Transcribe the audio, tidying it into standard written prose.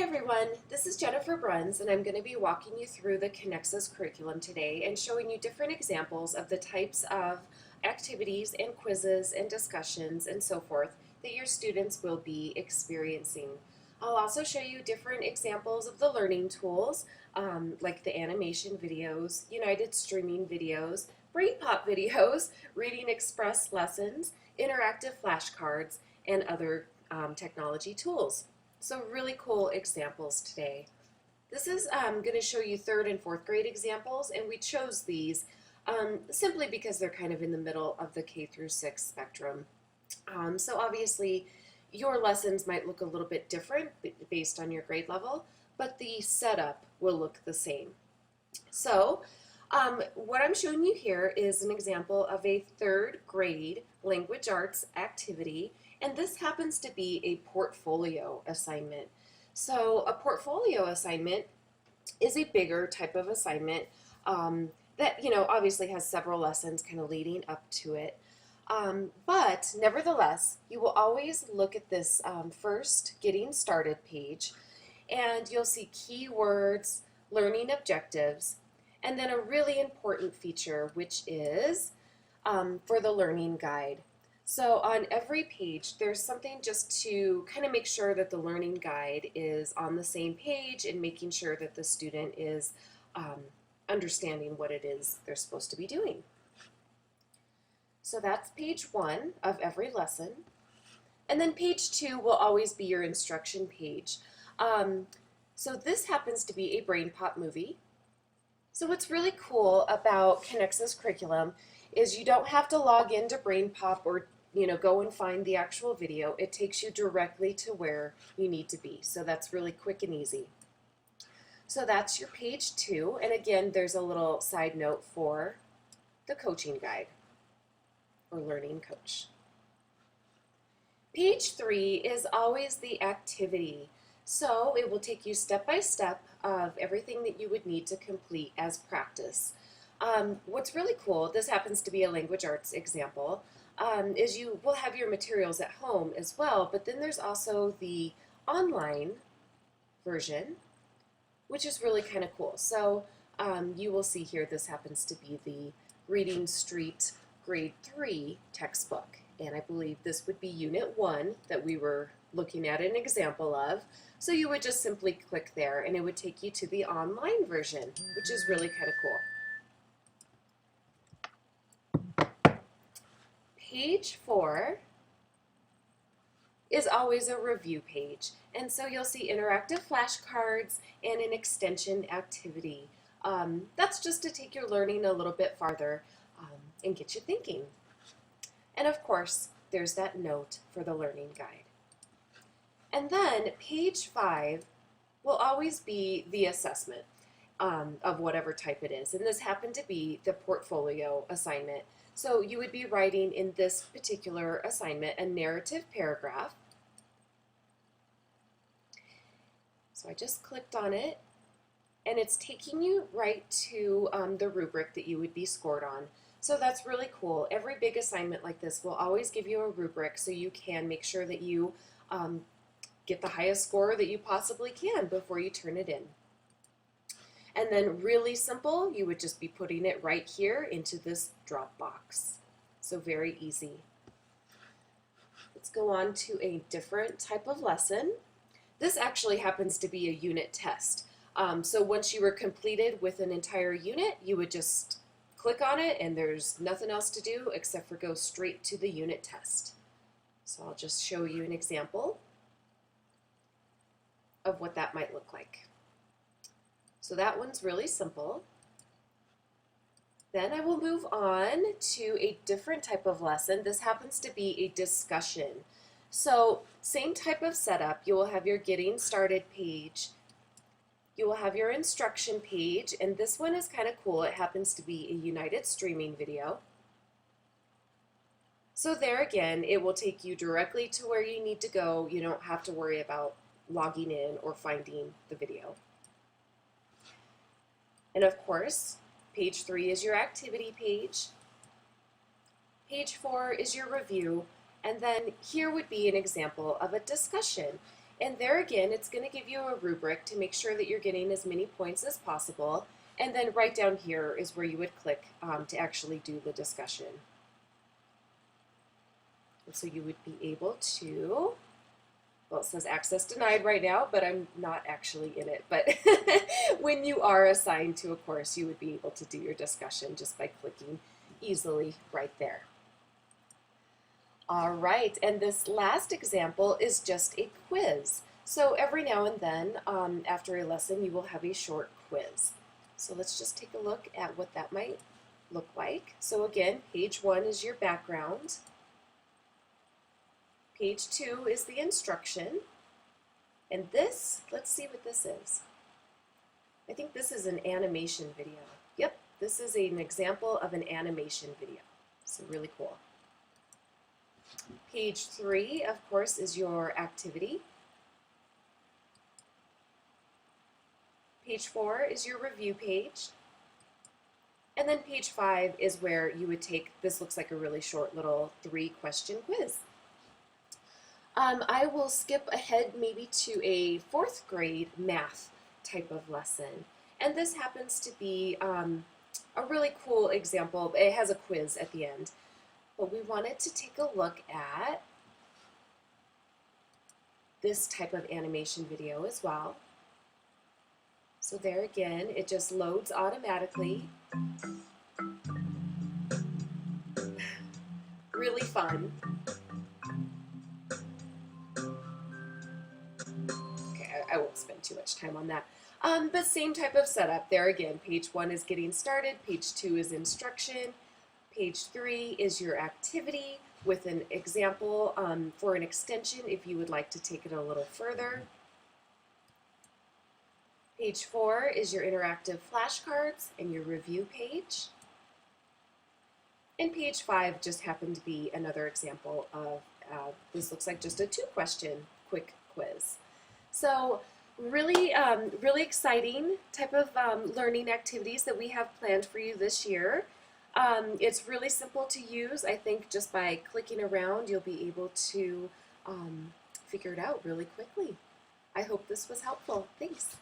everyone, this is Jennifer Bruns, and I'm going to be walking you through the Connexus Curriculum today and showing you different examples of the types of activities and quizzes and discussions and so forth that your students will be experiencing. I'll also show you different examples of the learning tools, like the animation videos, United streaming videos, BrainPop videos, Reading Express lessons, interactive flashcards, and other technology tools. So really cool examples today. This is going to show you 3rd and 4th grade examples, and we chose these simply because they're kind of in the middle of the K through 6 spectrum. So obviously your lessons might look a little bit different based on your grade level, but the setup will look the same. So what I'm showing you here is an example of a 3rd grade language arts activity, and this happens to be a portfolio assignment. So a portfolio assignment is a bigger type of assignment that obviously has several lessons kind of leading up to it. But nevertheless, you will always look at this first getting started page, and you'll see keywords, learning objectives, and then a really important feature, which is for the learning guide. So on every page, there's something just to kind of make sure that the learning guide is on the same page and making sure that the student is understanding what it is they're supposed to be doing. So that's page 1 of every lesson. And then page 2 will always be your instruction page. So this happens to be a BrainPop movie. So what's really cool about Connexus Curriculum is you don't have to log into BrainPop or go and find the actual video. It takes you directly to where you need to be. So that's really quick and easy. So that's your page 2. And again, there's a little side note for the coaching guide or learning coach. Page 3 is always the activity. So it will take you step by step of everything that you would need to complete as practice. What's really cool, this happens to be a language arts example, is you will have your materials at home as well, but then there's also the online version, which is really kind of cool. So you will see here this happens to be the Reading Street Grade 3 textbook, and I believe this would be Unit 1 that we were looking at an example of. So you would just simply click there and it would take you to the online version, which is really kind of cool. Page 4 is always a review page, and so you'll see interactive flashcards and an extension activity. That's just to take your learning a little bit farther and get you thinking. And of course, there's that note for the learning guide. And then page 5 will always be the assessment of whatever type it is, and this happened to be the portfolio assignment. So you would be writing in this particular assignment a narrative paragraph. So I just clicked on it, and it's taking you right to the rubric that you would be scored on. So that's really cool. Every big assignment like this will always give you a rubric so you can make sure that you get the highest score that you possibly can before you turn it in. And then really simple, you would just be putting it right here into this drop box. So very easy. Let's go on to a different type of lesson. This actually happens to be a unit test. So once you were completed with an entire unit, you would just click on it and there's nothing else to do except for go straight to the unit test. So I'll just show you an example of what that might look like. So that one's really simple. Then I will move on to a different type of lesson. This happens to be a discussion. So same type of setup. You will have your getting started page. You will have your instruction page, and this one is kind of cool. It happens to be a United streaming video. So there again, it will take you directly to where you need to go. You don't have to worry about logging in or finding the video. And of course, page 3 is your activity page. Page 4 is your review, and then here would be an example of a discussion. And there again, it's going to give you a rubric to make sure that you're getting as many points as possible. And then right down here is where you would click to actually do the discussion. And so you would be able to, well, it says access denied right now, but I'm not actually in it. But when you are assigned to a course, you would be able to do your discussion just by clicking easily right there. All right, and this last example is just a quiz. So every now and then, after a lesson, you will have a short quiz. So let's just take a look at what that might look like. So again, page 1 is your background. Page 2 is the instruction. And this, let's see what this is. I think this is an animation video. Yep, this is an example of an animation video. So really cool. Page 3, of course, is your activity. Page 4 is your review page. And then page 5 is where you would take, this looks like a really short little 3-question quiz. I will skip ahead maybe to a 4th grade math type of lesson. And this happens to be a really cool example. It has a quiz at the end. But we wanted to take a look at this type of animation video as well. So there again, it just loads automatically. Really fun. Okay, I won't spend too much time on that. But same type of setup. There again, page 1 is getting started, page 2 is instruction, page 3 is your activity with an example for an extension if you would like to take it a little further. Page 4 is your interactive flashcards and your review page. And page 5 just happened to be another example of, this looks like just a 2-question quick quiz. So really, really exciting type of learning activities that we have planned for you this year. It's really simple to use. I think just by clicking around, you'll be able to figure it out really quickly. I hope this was helpful. Thanks.